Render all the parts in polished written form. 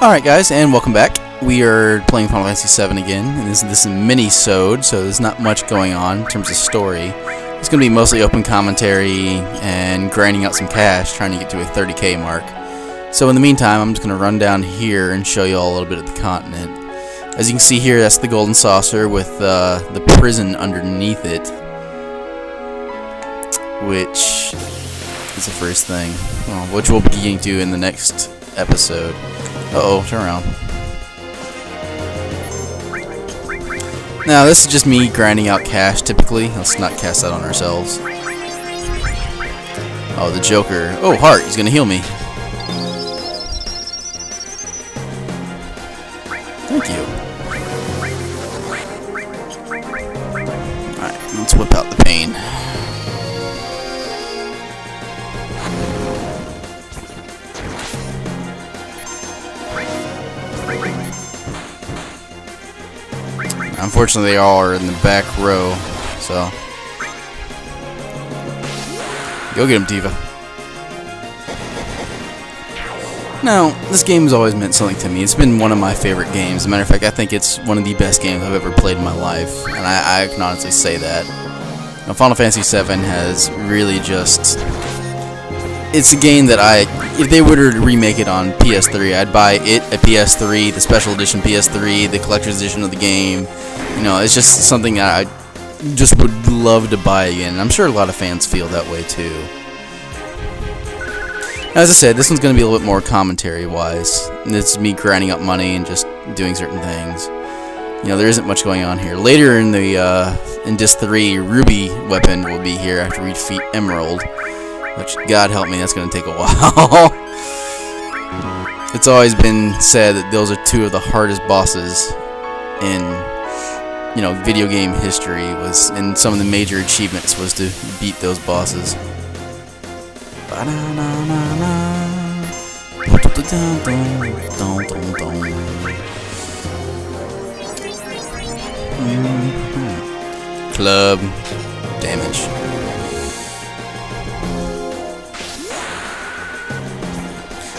Alright guys, and welcome back. We are playing Final Fantasy VII again, and this is a mini-sode, so there's not much going on in terms of story. It's going to be mostly open commentary and grinding out some cash, trying to get to a 30k mark. So in the meantime, I'm just going to run down here and show you all a little bit of the continent. As you can see here, that's the golden saucer with the prison underneath it, which is the first thing, which we'll be getting to in the next episode. Uh-oh, turn around. Now, this is just me grinding out cash, typically. Let's not cast that on ourselves. Oh, the Joker. Oh, heart. He's gonna heal me. Thank you. Alright, let's whip out the pain. Unfortunately, they all are in the back row, so go get him, Diva. Now, this game has always meant something to me. It's been one of my favorite games. As a matter of fact, I think it's one of the best games I've ever played in my life, and I can honestly say that. Now, Final Fantasy VII has really just... It's a game that if they were to remake it on PS3, I'd buy it a PS3, the special edition PS3, the collector's edition of the game. You know, it's just something that I just would love to buy again. And I'm sure a lot of fans feel that way too. As I said, this one's going to be a little bit more commentary-wise. It's me grinding up money and just doing certain things. You know, there isn't much going on here. Later in the in Disc 3, Ruby weapon will be here after we defeat Emerald. Which, God help me, that's going to take a while. It's always been said that those are two of the hardest bosses in, you know, video game history. And some of the major achievements was to beat those bosses. Club damage.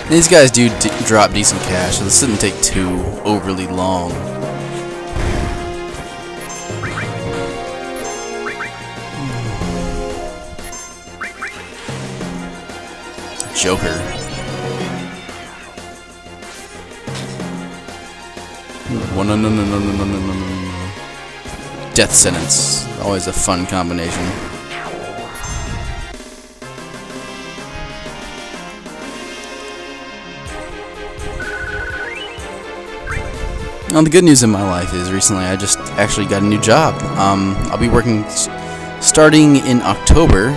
These guys do drop decent cash, so this didn't take too overly long. Joker. No. Death sentence. Always a fun combination. Now, the good news in my life is recently I just actually got a new job. I'll be working, starting in October,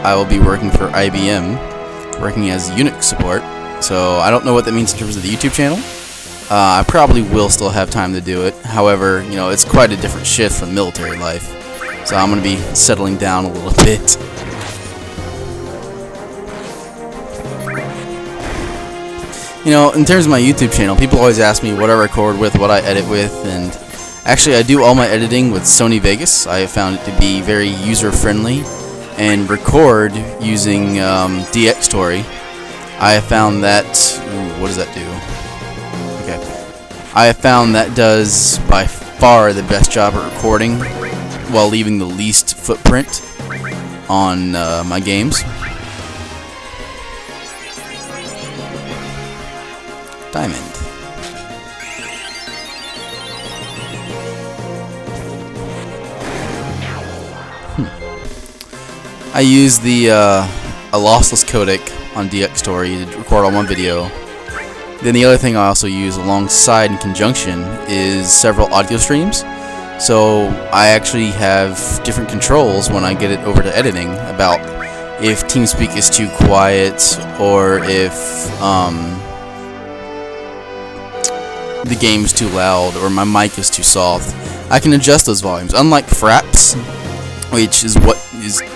I will be working for IBM, working as Unix support. So I don't know what that means in terms of the YouTube channel. I probably will still have time to do it. However, you know, it's quite a different shift from military life. So I'm going to be settling down a little bit. You know, in terms of my YouTube channel, people always ask me what I record with, what I edit with, and actually I do all my editing with Sony Vegas. I have found it to be very user-friendly, and record using DxTory. I have found that... Ooh, what does that do? Okay. I have found that does by far the best job at recording while leaving the least footprint on my games. Diamond. I use the a lossless codec on DxTory to record all one video. Then the other thing I also use alongside in conjunction is several audio streams. So I actually have different controls when I get it over to editing about if Teamspeak is too quiet or if the game's too loud or my mic is too soft. I can adjust those volumes. Unlike Fraps, which is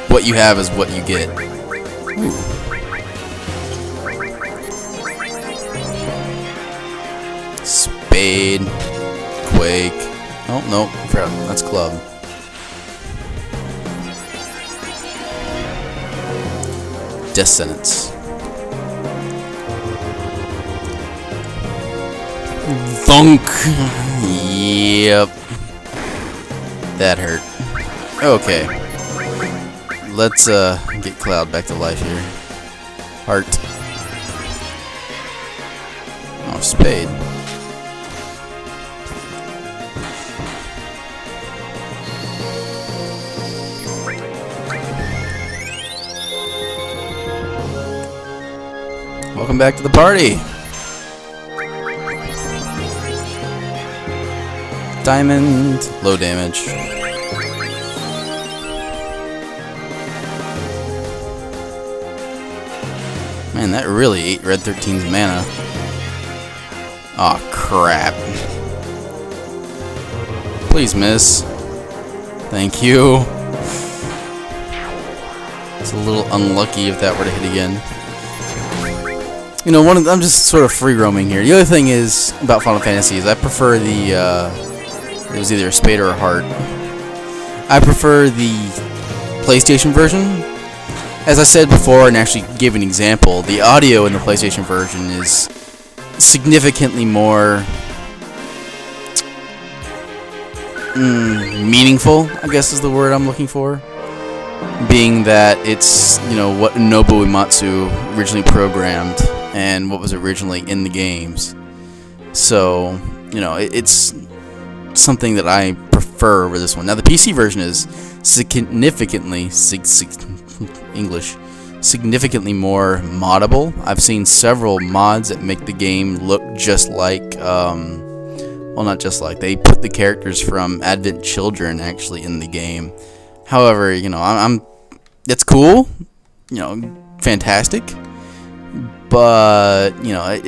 what you have is what you get. Ooh. Spade, Quake. Oh no, that's Club. Death sentence. Thunk. Yep. That hurt. Okay. Let's get Cloud back to life here. Heart. Oh, Spade. Welcome back to the party. Diamond, low damage. Man, that really ate Red 13's mana. Aw, crap. Please miss. Thank you. It's a little unlucky if that were to hit again. You know, I'm just sort of free roaming here. The other thing is about Final Fantasy is I prefer the it was either a Spade or a Heart. I prefer the PlayStation version. As I said before, and actually gave an example, the audio in the PlayStation version is significantly more meaningful, I guess is the word I'm looking for. Being that it's, you know, what Nobuo Uematsu originally programmed and what was originally in the games. So, you know, it's something that I prefer over this one. Now, the PC version is significantly significantly more moddable. I've seen several mods that make the game look just like, well, not just like, they put the characters from Advent Children actually in the game. However, you know, it's cool, you know, fantastic, but, you know,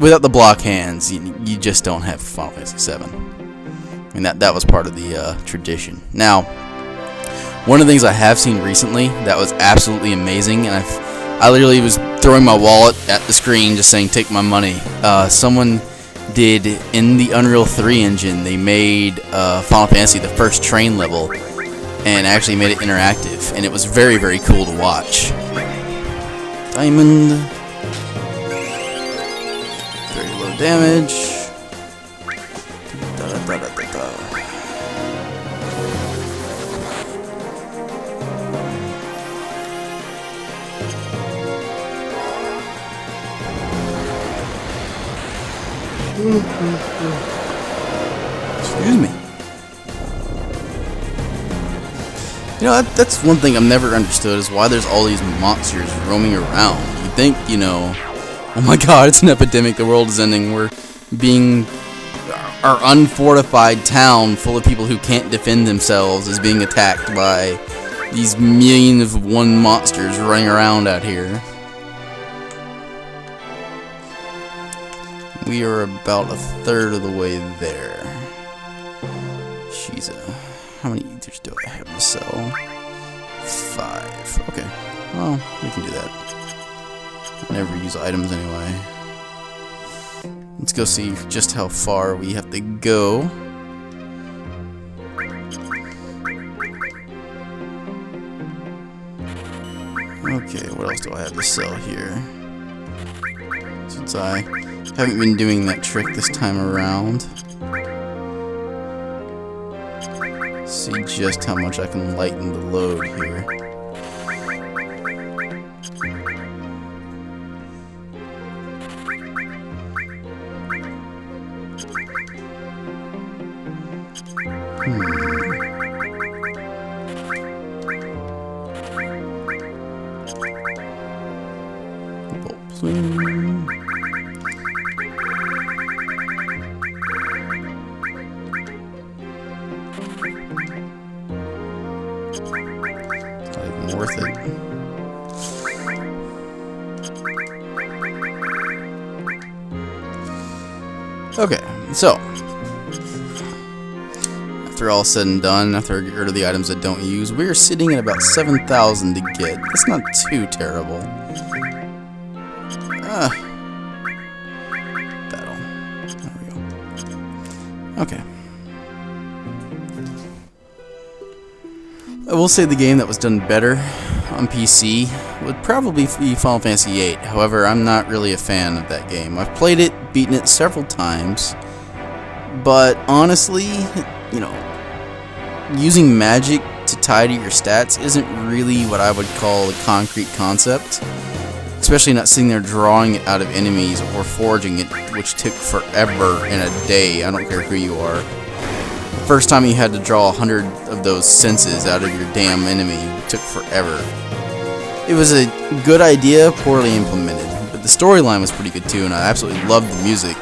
without the block hands, you just don't have Final Fantasy 7. I mean, that was part of the tradition. Now, one of the things I have seen recently that was absolutely amazing, and I literally was throwing my wallet at the screen just saying, take my money. Someone did, in the Unreal 3 engine, they made Final Fantasy, the first train level, and actually made it interactive, and it was very, very cool to watch. Diamond. Very low damage. Excuse me. You know, that's one thing I've never understood is why there's all these monsters roaming around. You think, you know, oh my god, it's an epidemic, the world is ending, we're being, our unfortified town full of people who can't defend themselves is being attacked by these millions of one monsters running around out here. We are about a third of the way there. How many ethers do I have to sell? 5. Okay. Well, we can do that. I never use items anyway. Let's go see just how far we have to go. Okay, what else do I have to sell here? Since I haven't been doing that trick this time around. See just how much I can lighten the load here. Bolt plume. Worth it. Okay, so after all said and done, after I get rid of the items I don't use, we're sitting at about 7,000 to get. That's not too terrible. Battle. There we go. Okay. I will say the game that was done better on PC would probably be Final Fantasy VIII. However, I'm not really a fan of that game. I've played it, beaten it several times, but honestly, you know, using magic to tie to your stats isn't really what I would call a concrete concept. Especially not sitting there drawing it out of enemies or forging it, which took forever in a day. I don't care who you are. First time you had to draw 100 of those senses out of your damn enemy, it took forever. It was a good idea, poorly implemented, but the storyline was pretty good too, and I absolutely loved the music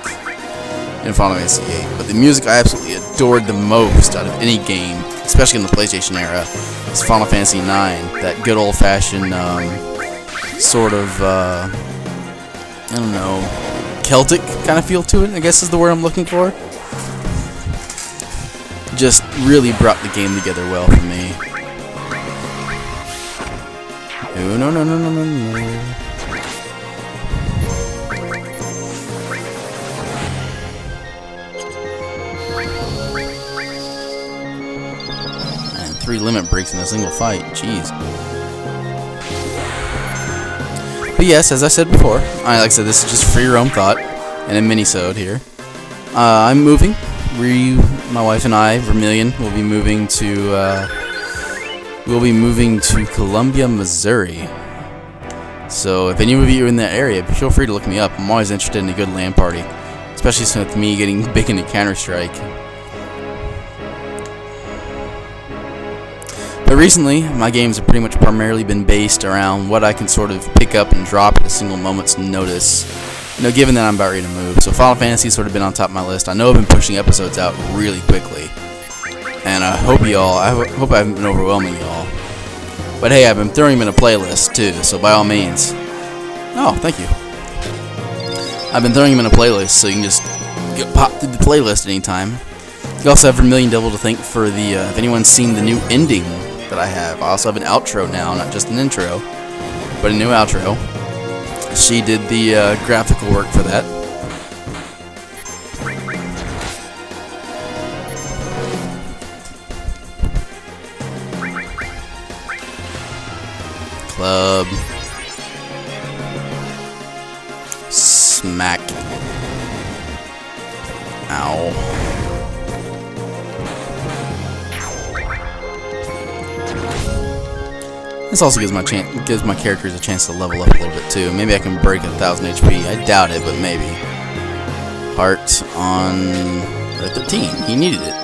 in Final Fantasy VIII. But the music I absolutely adored the most out of any game, especially in the PlayStation era, is Final Fantasy IX. That good old-fashioned, sort of, I don't know, Celtic kind of feel to it, I guess is the word I'm looking for. Just really brought the game together well for me. Oh, no, no, no, no, no, no. And 3 limit breaks in a single fight, jeez. But yes, as I said before, like I said, this is just for your own thought, and a mini-sode here. I'm moving. My wife and I, Vermilion, will be moving to Columbia, Missouri. So if any of you are in that area, feel free to look me up. I'm always interested in a good LAN party, especially with me getting big into Counter-Strike. But recently, my games have pretty much primarily been based around what I can sort of pick up and drop at a single moment's notice. You know, given that I'm about ready to move. So Final Fantasy's sort of been on top of my list. I know I've been pushing episodes out really quickly. And I hope I haven't been overwhelming y'all. But hey, I've been throwing them in a playlist too, so by all means. Oh, thank you. I've been throwing them in a playlist, so you can just pop through the playlist anytime. You also have Vermilion Devil to thank for the, if anyone's seen the new ending that I have. I also have an outro now, not just an intro, but a new outro. She did the graphical work for that. Club. Smack. Ow. This also gives my characters a chance to level up a little bit too. Maybe I can break 1,000 HP. I doubt it, but maybe. Heart on 13. He needed it.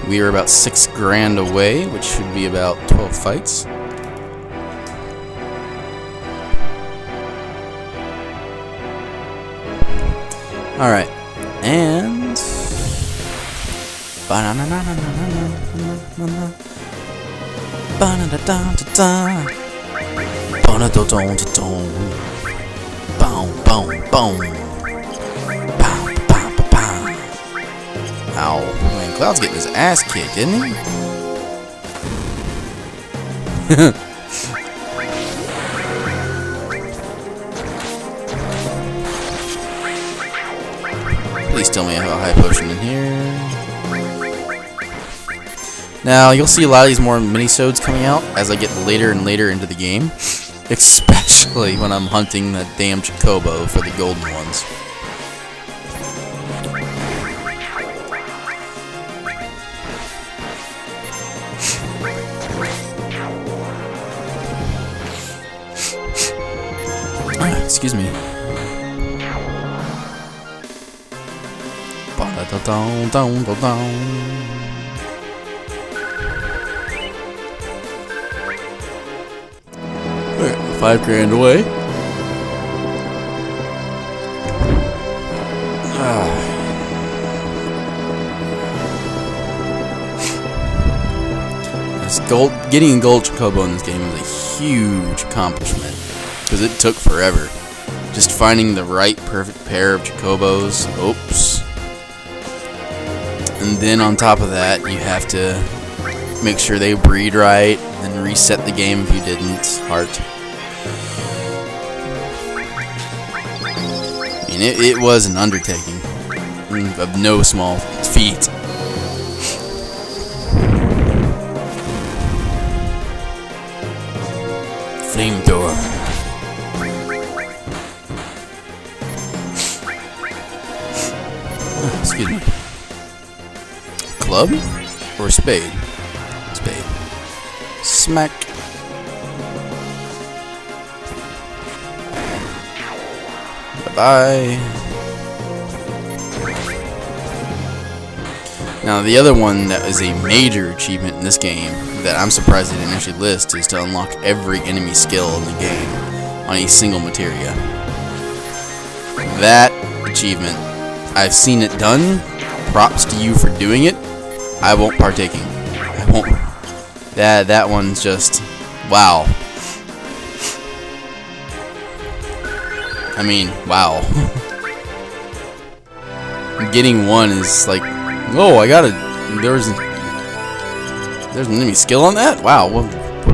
We are about $6 grand away, which should be about 12 fights. Alright, and ow, man, Cloud's getting his ass kicked, isn't he? Please tell me I have a high potion in here. Now, you'll see a lot of these more mini-sodes coming out as I get later and later into the game. Especially when I'm hunting that damn Chocobo for the golden ones. Excuse me. Alright, $5 grand away. Getting a gold Chocobo in this game is a huge accomplishment because it took forever. Just finding the right perfect pair of Chocobos. Oops. And then on top of that, you have to make sure they breed right, and then reset the game if you didn't. Heart. I mean, it was an undertaking of no small feat. Flamethrower. Excuse me. Club or spade? Spade. Smack. Bye-bye. Now, the other one that is a major achievement in this game that I'm surprised they didn't actually list is to unlock every enemy skill in the game on a single materia. That achievement, I've seen it done. Props to you for doing it. I won't partaking. I won't. That one's just wow. I mean, wow. Getting one is like, oh, I got it. There's an enemy skill on that? Wow,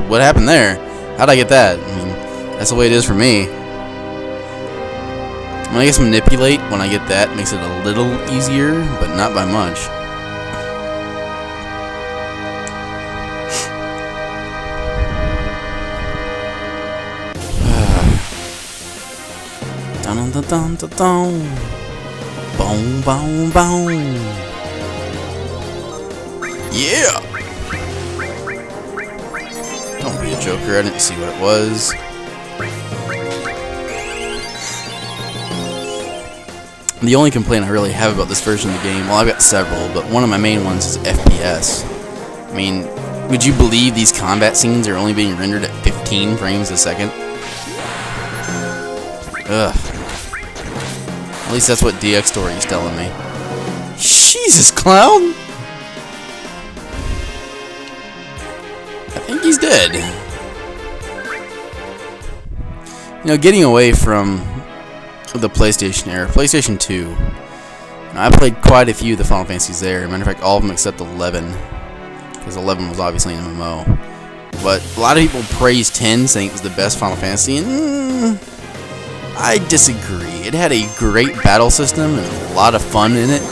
what happened there? How'd I get that? I mean, that's the way it is for me. I guess manipulate when I get that makes it a little easier, but not by much. Dun dun dun dun dun. Boom boom boom. Yeah. Don't be a joker. I didn't see what it was. The only complaint I really have about this version of the game, well, I've got several, but one of my main ones is FPS. I mean, would you believe these combat scenes are only being rendered at 15 frames a second? Ugh. At least that's what DX Story is telling me. Jesus, Cloud! I think he's dead. You know, getting away from the PlayStation era, PlayStation 2, I played quite a few of the Final Fantasies there. Matter of fact, all of them except 11, because 11 was obviously an MMO. But a lot of people praised 10, saying it was the best Final Fantasy, and I disagree. It had a great battle system and a lot of fun in it,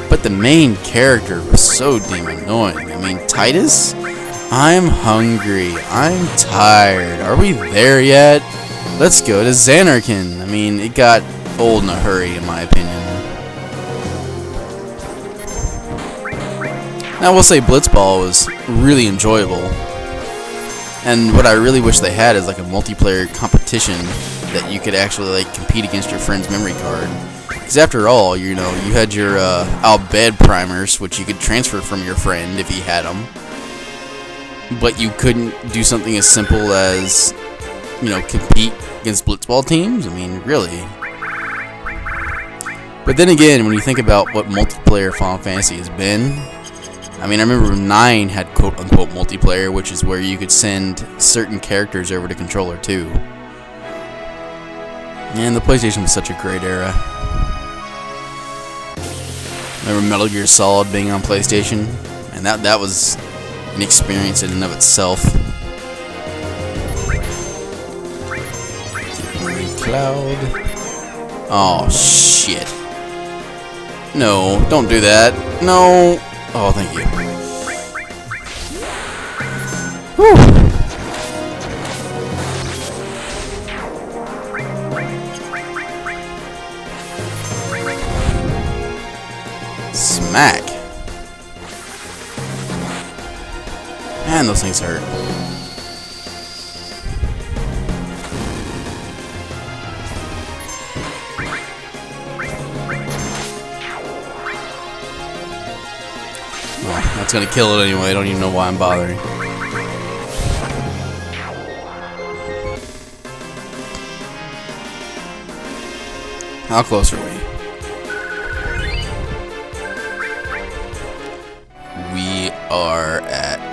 but the main character was so damn annoying. I mean, Titus? I'm hungry. I'm tired. Are we there yet? Let's go to Xanarkin. I mean, it got old in a hurry, in my opinion. Now, I will say Blitzball was really enjoyable. And what I really wish they had is like a multiplayer competition that you could actually like compete against your friend's memory card. Because after all, you know, you had your Albed primers, which you could transfer from your friend if he had them. But you couldn't do something as simple as, you know, compete against Blitzball teams? I mean, really. But then again, when you think about what multiplayer Final Fantasy has been, I mean, I remember 9 had quote-unquote multiplayer, which is where you could send certain characters over to Controller 2. And the PlayStation was such a great era. I remember Metal Gear Solid being on PlayStation, and that was an experience in and of itself. Cloud. Oh, shit. No, don't do that. No. Oh, thank you. Whew. Smack. Man, those things hurt. That's gonna kill it anyway. I don't even know why I'm bothering. How close are we? We are at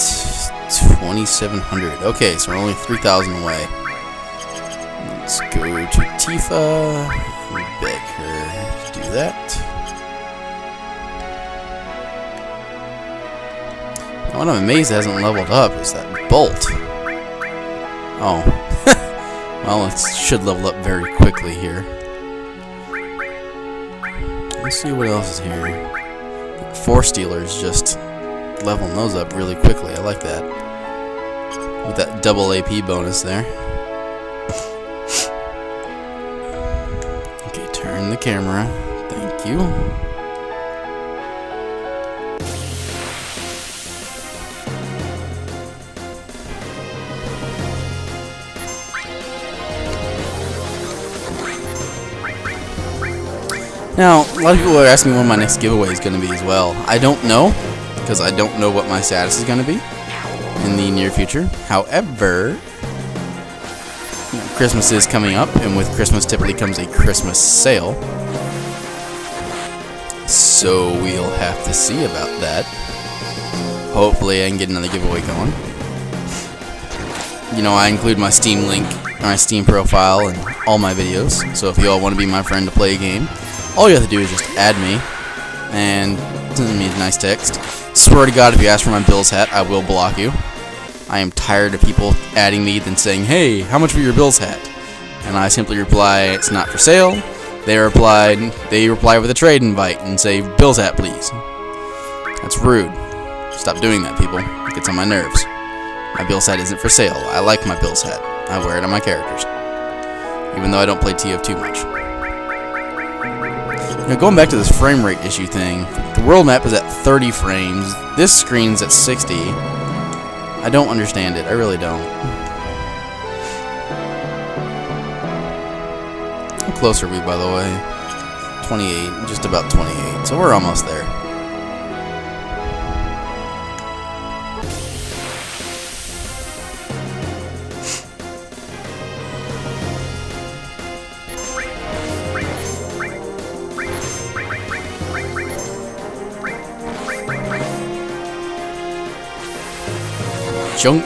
2,700. Okay, so we're only 3,000 away. Let's go to Tifa. Beg her to do that. What I'm amazed it hasn't leveled up is that bolt. Oh. Well, it should level up very quickly here. Let's see what else is here. Force Stealer's just leveling those up really quickly. I like that. With that double AP bonus there. Okay, turn the camera. Thank you. Now, a lot of people are asking me when my next giveaway is going to be as well. I don't know, because I don't know what my status is going to be in the near future. However, Christmas is coming up, and with Christmas typically comes a Christmas sale. So we'll have to see about that. Hopefully I can get another giveaway going. You know, I include my Steam link, my Steam profile, in all my videos. So if you all want to be my friend to play a game, all you have to do is just add me and send me a nice text. Swear to God, if you ask for my Bills hat, I will block you. I am tired of people adding me then saying, "Hey, how much for your Bills hat?" And I simply reply, "It's not for sale." They reply with a trade invite and say, "Bills hat, please." That's rude. Stop doing that, people. It gets on my nerves. My Bills hat isn't for sale. I like my Bills hat. I wear it on my characters, even though I don't play TF2 much. Now, going back to this frame rate issue thing, the world map is at 30 frames. This screen's at 60. I don't understand it. I really don't. How close are we, by the way? 28. Just about 28. So we're almost there. Junk.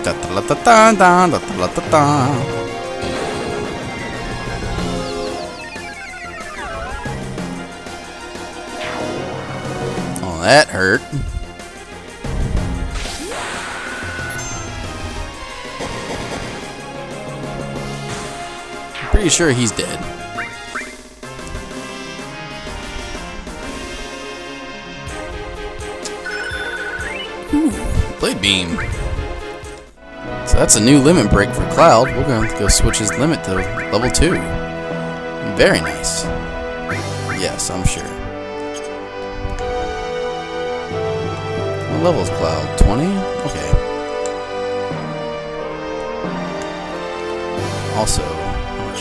Da da da da da da da da da. Oh, that hurt. Pretty sure he's dead. Ooh, Blade Beam. So that's a new limit break for Cloud. We're going to have to go switch his limit to level 2. Very nice. Yes, I'm sure. What level is Cloud? 20? Okay. Also,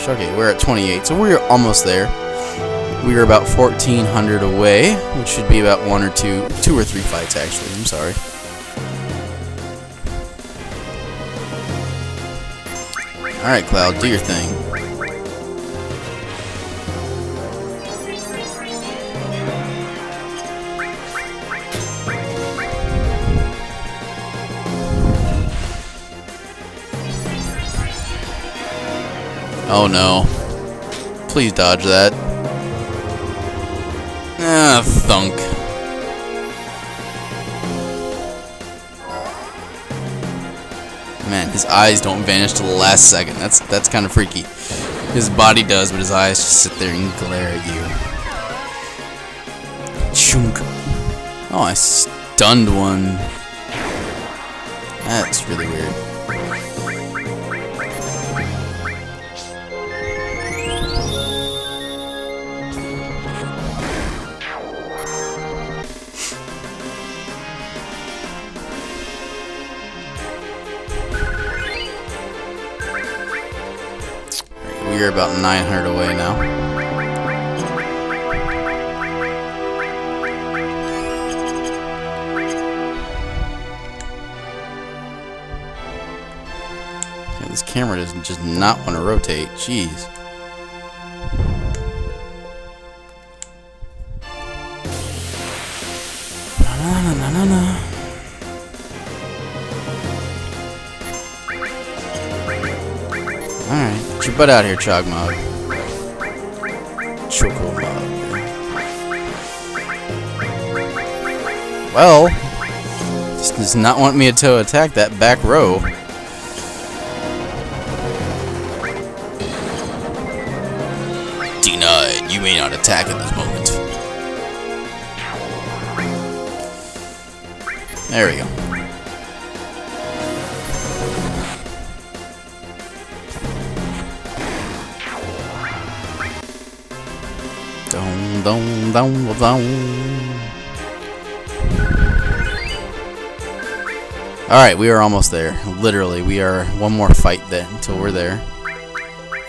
okay, we're at 28, so we're almost there. We are about 1,400 away, which should be about two or three fights, actually. I'm sorry. Alright, Cloud, do your thing. Oh no. Please dodge that. Ah, thunk. Man, his eyes don't vanish till the last second. That's kind of freaky. His body does, but his eyes just sit there and glare at you. Chunk. Oh, I stunned one. That's really weird. We're about 900 away now. Yeah, this camera doesn't just not want to rotate. Jeez. Na. Alright. Get your butt out here, Chogmog. Chocomog. Well, this does not want me to attack that back row. Denied. You may not attack at this moment. There we go. Dum, dum, dum. Alright, we are almost there. Literally, we are one more fight then until we're there.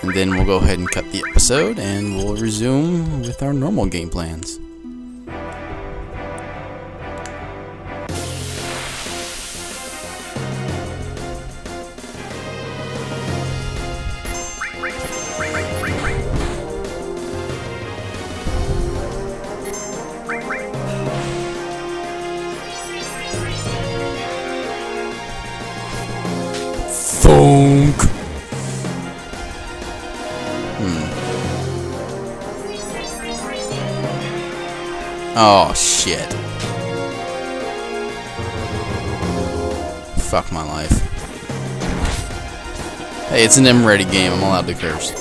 And then we'll go ahead and cut the episode and we'll resume with our normal game plans. Funk. Oh shit. Fuck my life. Hey, it's an M-ready game. I'm allowed to curse.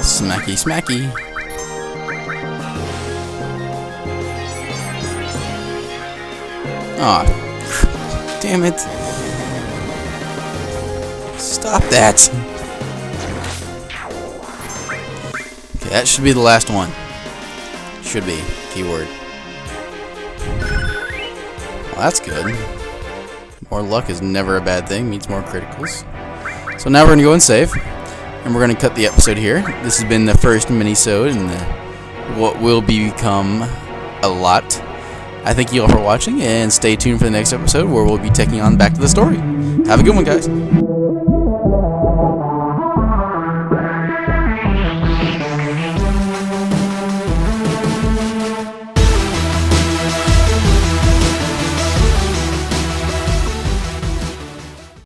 Smacky, smacky. Aw, oh, damn it. Stop that. Okay, that should be the last one. Should be. Keyword. Well, that's good. More luck is never a bad thing. Means more criticals. So now we're going to go and save. And we're going to cut the episode here. This has been the first mini-sode in what will become a lot. I thank you all for watching, and stay tuned for the next episode where we'll be taking on Back to the Story. Have a good one, guys.